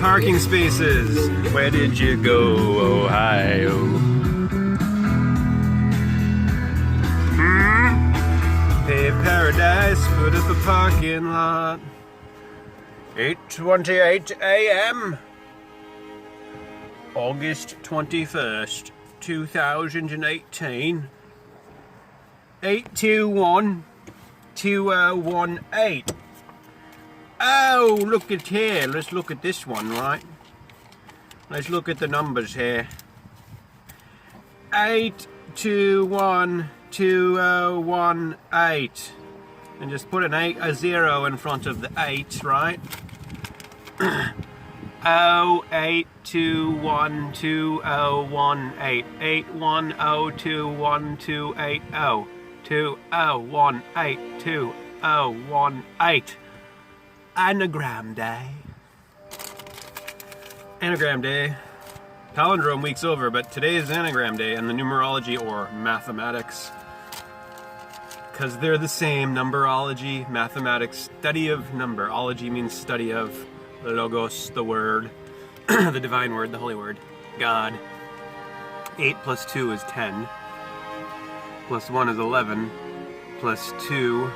parking spaces. Where did you go, Ohio? Pave paradise, put up a parking lot. 8:28 a.m. August 21st, 2018. 821-2018. Oh, look at here. Let's look at this one, right? Let's look at the numbers here. 821-2018. And just put a 0 in front of the 8, right? 08212018. 810212080. 20182018. Anagram day. Anagram day. Palindrome week's over, but today is anagram day and the numerology or mathematics. Because they're the same. Numberology, mathematics, study of numberology means study of logos, the word, the divine word, the holy word, God. 8 plus 2 is 10. Plus 1 is 11. Plus 2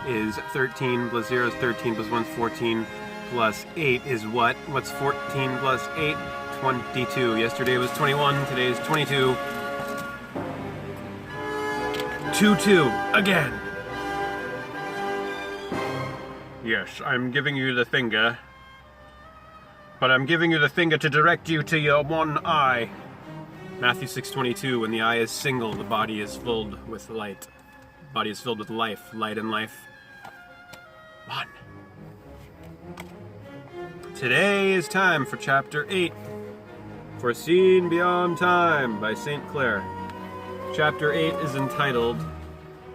is 13. Plus 0 is 13. Plus 1 is 14. Plus 8 is what? What's 14 plus 8? 22. Yesterday was 21. Today is 22. 2-2 again. Yes, I'm giving you the finger. But I'm giving you the finger to direct you to your one eye. Matthew 6:22, when the eye is single, the body is filled with light. The body is filled with life, light and life. 1. Today is time for Chapter 8, Foreseen Beyond Time by St. Clair. Chapter 8 is entitled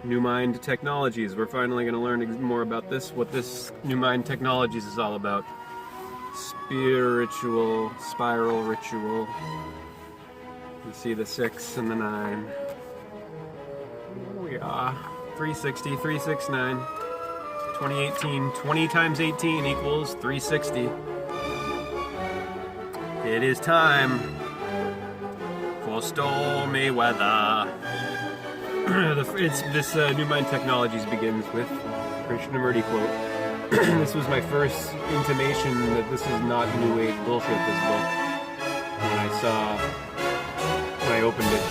New Mind Technologies. We're finally going to learn more about this, what this New Mind Technologies is all about. Spiritual, spiral ritual. You see the 6 and the 9. Oh yeah. 360, 369. 2018. 20 times 18 equals 360. It is time for stormy weather. This New Mind Technologies begins with Krishnamurti quote. This was my first intimation that this is not New Age bullshit, this book. When I opened it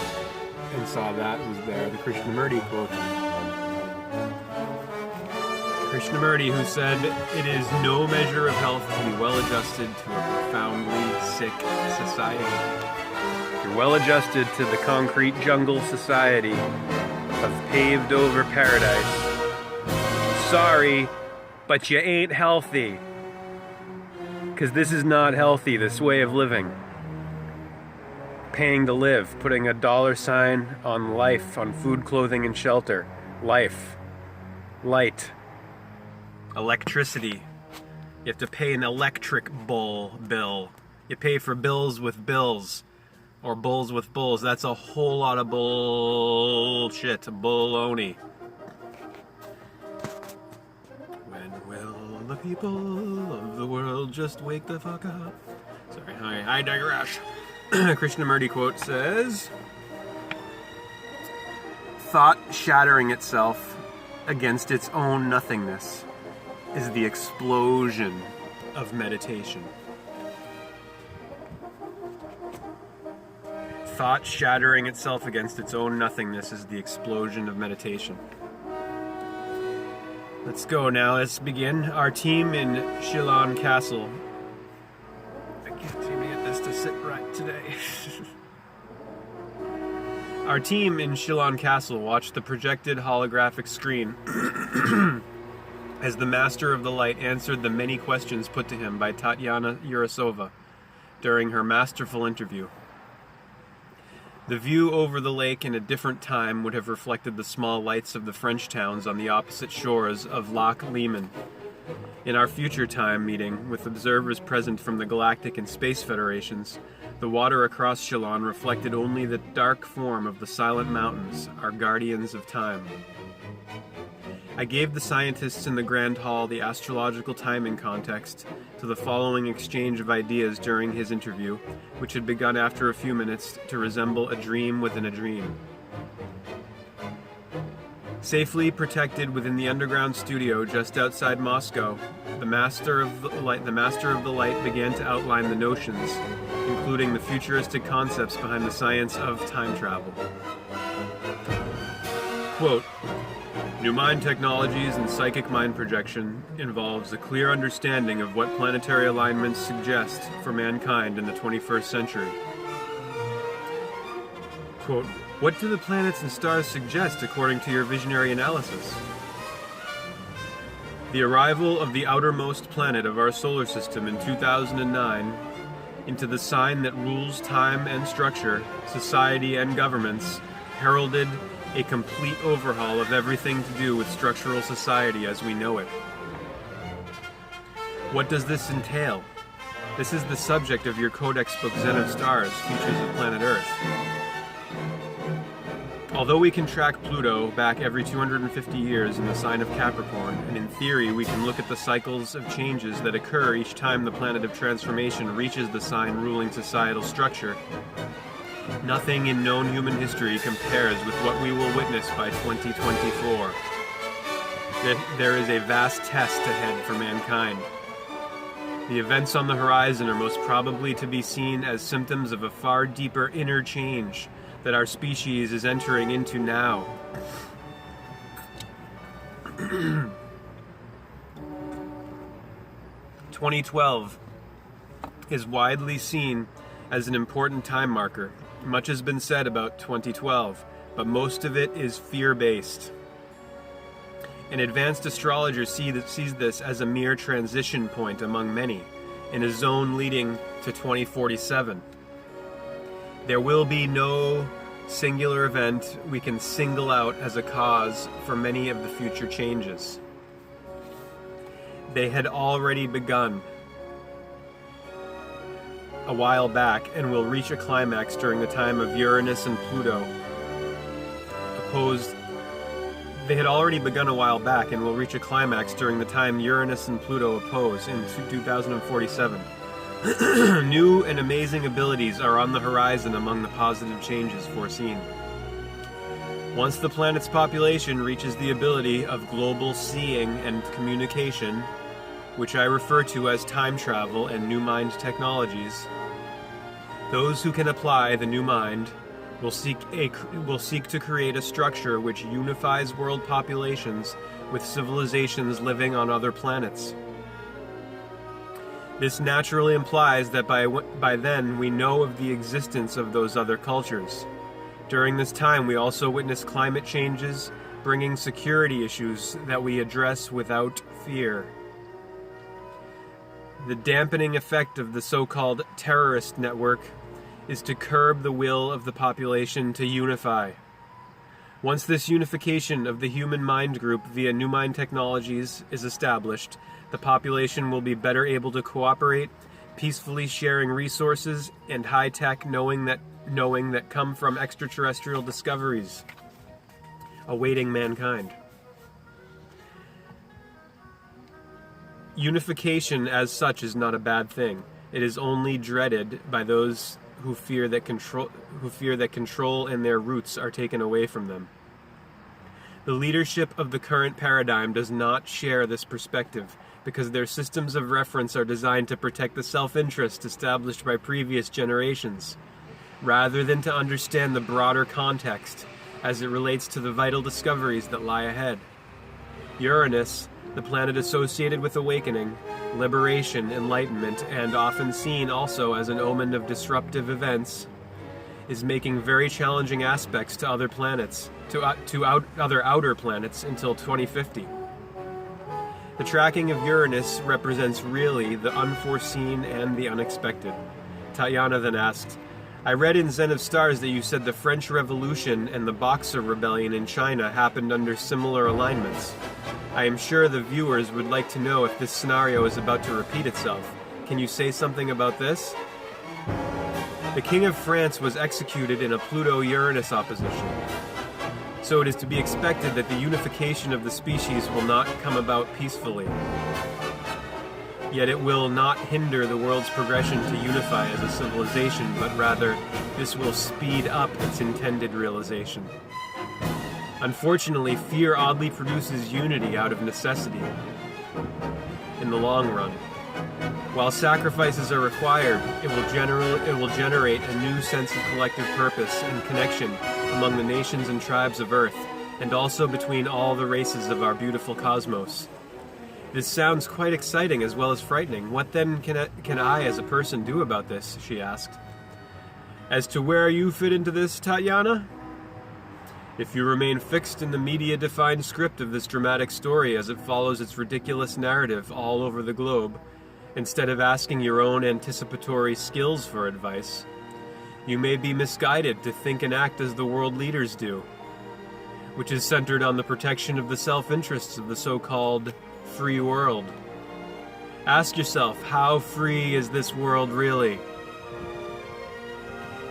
and saw that was there, the Krishnamurti quote. Krishnamurti, who said, "It is no measure of health to be well adjusted to a profoundly sick society." You're well adjusted to the concrete jungle society of paved over paradise. Sorry, but you ain't healthy. Because this is not healthy, this way of living. Paying to live, putting a $sign on life, on food, clothing, and shelter. Life. Light. Electricity. You have to pay an electric bill. You pay for bills with bills. Or bulls with bulls. That's a whole lot of bullshit. Baloney. When will the people of the world just wake the fuck up? Sorry, I digress. Krishnamurti quote says, "Thought shattering itself against its own nothingness is the explosion of meditation." Thought shattering itself against its own nothingness is the explosion of meditation. Let's go now. Let's begin. Our team in Shillong Castle. I can't seem to get this to sit right today. Our team in Shillong Castle watched the projected holographic screen as the Master of the Light answered the many questions put to him by Tatiana Yurasova during her masterful interview. The view over the lake in a different time would have reflected the small lights of the French towns on the opposite shores of Loch Lomond. In our future time meeting, with observers present from the Galactic and Space Federations, the water across Shillong reflected only the dark form of the silent mountains, our guardians of time. I gave the scientists in the Grand Hall the astrological timing context to the following exchange of ideas during his interview, which had begun after a few minutes to resemble a dream within a dream. Safely protected within the underground studio just outside Moscow, the Master of the Light began to outline the notions, including the futuristic concepts behind the science of time travel. Quote, "New mind technologies and psychic mind projection involves a clear understanding of what planetary alignments suggest for mankind in the 21st century." Quote, "What do the planets and stars suggest according to your visionary analysis?" "The arrival of the outermost planet of our solar system in 2009 into the sign that rules time and structure, society and governments, heralded a complete overhaul of everything to do with structural society as we know it. What does this entail? This is the subject of your codex book Zen of Stars, Features of Planet Earth. Although we can track Pluto back every 250 years in the sign of Capricorn, and in theory we can look at the cycles of changes that occur each time the planet of transformation reaches the sign ruling societal structure, nothing in known human history compares with what we will witness by 2024. There is a vast test ahead for mankind. The events on the horizon are most probably to be seen as symptoms of a far deeper inner change that our species is entering into now. 2012 is widely seen as an important time marker. Much has been said about 2012, but most of it is fear-based. An advanced astrologer sees this as a mere transition point among many, in a zone leading to 2047. There will be no singular event we can single out as a cause for many of the future changes. They had already begun a while back and will reach a climax during the time of Uranus and Pluto opposed. They had already begun a while back and will reach a climax during the time Uranus and Pluto oppose in 2047. New and amazing abilities are on the horizon among the positive changes foreseen. Once the planet's population reaches the ability of global seeing and communication, which I refer to as time travel and new mind technologies, those who can apply the new mind will seek to create a structure which unifies world populations with civilizations living on other planets. This naturally implies that by then we know of the existence of those other cultures. During this time we also witness climate changes, bringing security issues that we address without fear. The dampening effect of the so-called terrorist network is to curb the will of the population to unify. Once this unification of the human mind group via new mind technologies is established, the population will be better able to cooperate, peacefully sharing resources and high-tech knowing that come from extraterrestrial discoveries awaiting mankind. Unification as such is not a bad thing. It is only dreaded by those who fear that control and their roots are taken away from them. The leadership of the current paradigm does not share this perspective because their systems of reference are designed to protect the self-interest established by previous generations, rather than to understand the broader context as it relates to the vital discoveries that lie ahead. Uranus, the planet associated with awakening, liberation, enlightenment, and often seen also as an omen of disruptive events, is making very challenging aspects to other planets, other outer planets until 2050. The tracking of Uranus represents really the unforeseen and the unexpected. Tatiana then asked, I read in Zen of Stars that you said the French Revolution and the Boxer Rebellion in China happened under similar alignments. I am sure the viewers would like to know if this scenario is about to repeat itself. Can you say something about this? The King of France was executed in a Pluto-Uranus opposition. So it is to be expected that the unification of the species will not come about peacefully. Yet it will not hinder the world's progression to unify as a civilization, but rather this will speed up its intended realization. Unfortunately, fear oddly produces unity out of necessity in the long run. While sacrifices are required, it will generate a new sense of collective purpose and connection among the nations and tribes of Earth, and also between all the races of our beautiful cosmos. This sounds quite exciting as well as frightening. What then can I as a person do about this? She asked. As to where you fit into this, Tatiana? If you remain fixed in the media-defined script of this dramatic story as it follows its ridiculous narrative all over the globe, instead of asking your own anticipatory skills for advice, you may be misguided to think and act as the world leaders do, which is centered on the protection of the self-interests of the so-called free world. Ask yourself, how free is this world really?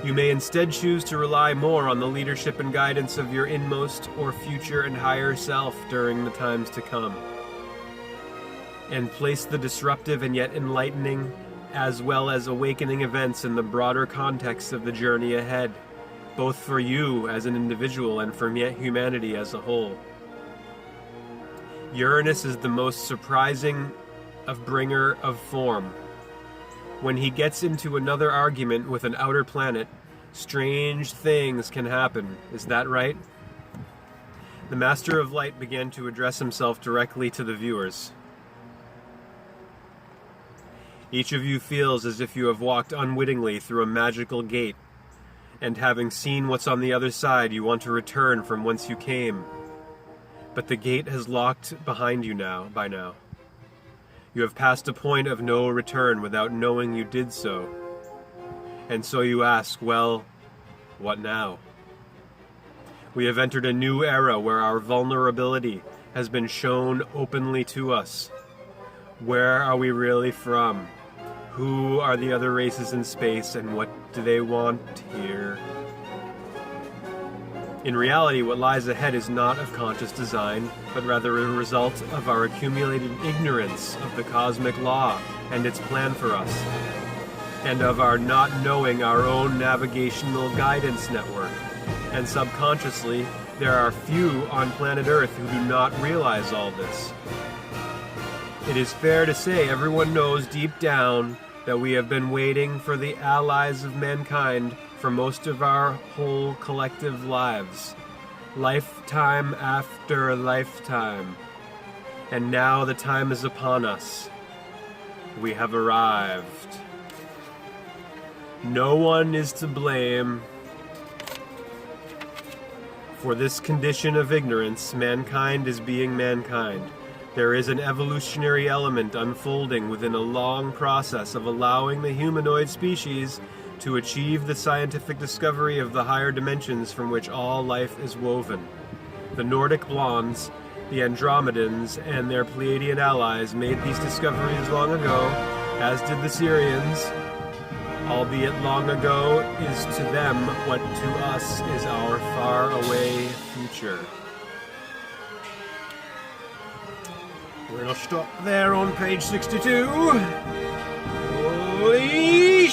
You may instead choose to rely more on the leadership and guidance of your inmost or future and higher self during the times to come, and place the disruptive and yet enlightening as well as awakening events in the broader context of the journey ahead, both for you as an individual and for humanity as a whole. Uranus is the most surprising of bringer of form. When he gets into another argument with an outer planet, strange things can happen. Is that right? The Master of Light began to address himself directly to the viewers. Each of you feels as if you have walked unwittingly through a magical gate, and having seen what's on the other side, you want to return from whence you came. But the gate has locked behind you by now. You have passed a point of no return without knowing you did so. And so you ask, well, what now? We have entered a new era where our vulnerability has been shown openly to us. Where are we really from? Who are the other races in space, and what do they want here? In reality, what lies ahead is not of conscious design, but rather a result of our accumulated ignorance of the cosmic law and its plan for us, and of our not knowing our own navigational guidance network. And subconsciously, there are few on planet Earth who do not realize all this. It is fair to say everyone knows deep down that we have been waiting for the allies of mankind for most of our whole collective lives, lifetime after lifetime. And now the time is upon us. We have arrived. No one is to blame for this condition of ignorance. Mankind is being mankind. There is an evolutionary element unfolding within a long process of allowing the humanoid species to achieve the scientific discovery of the higher dimensions from which all life is woven. The Nordic Blondes, the Andromedans, and their Pleiadian allies made these discoveries long ago, as did the Syrians, albeit long ago is to them what to us is our far-away future. We're going to stop there on page 62. Holy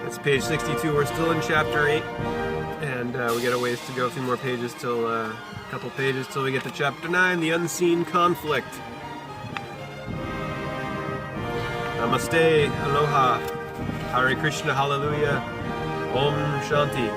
That's page 62. We're still in chapter 8. And we got a ways to go. A few more pages till, a couple pages till we get to chapter 9, the unseen conflict. Namaste, aloha, Hare Krishna, hallelujah, Om Shanti.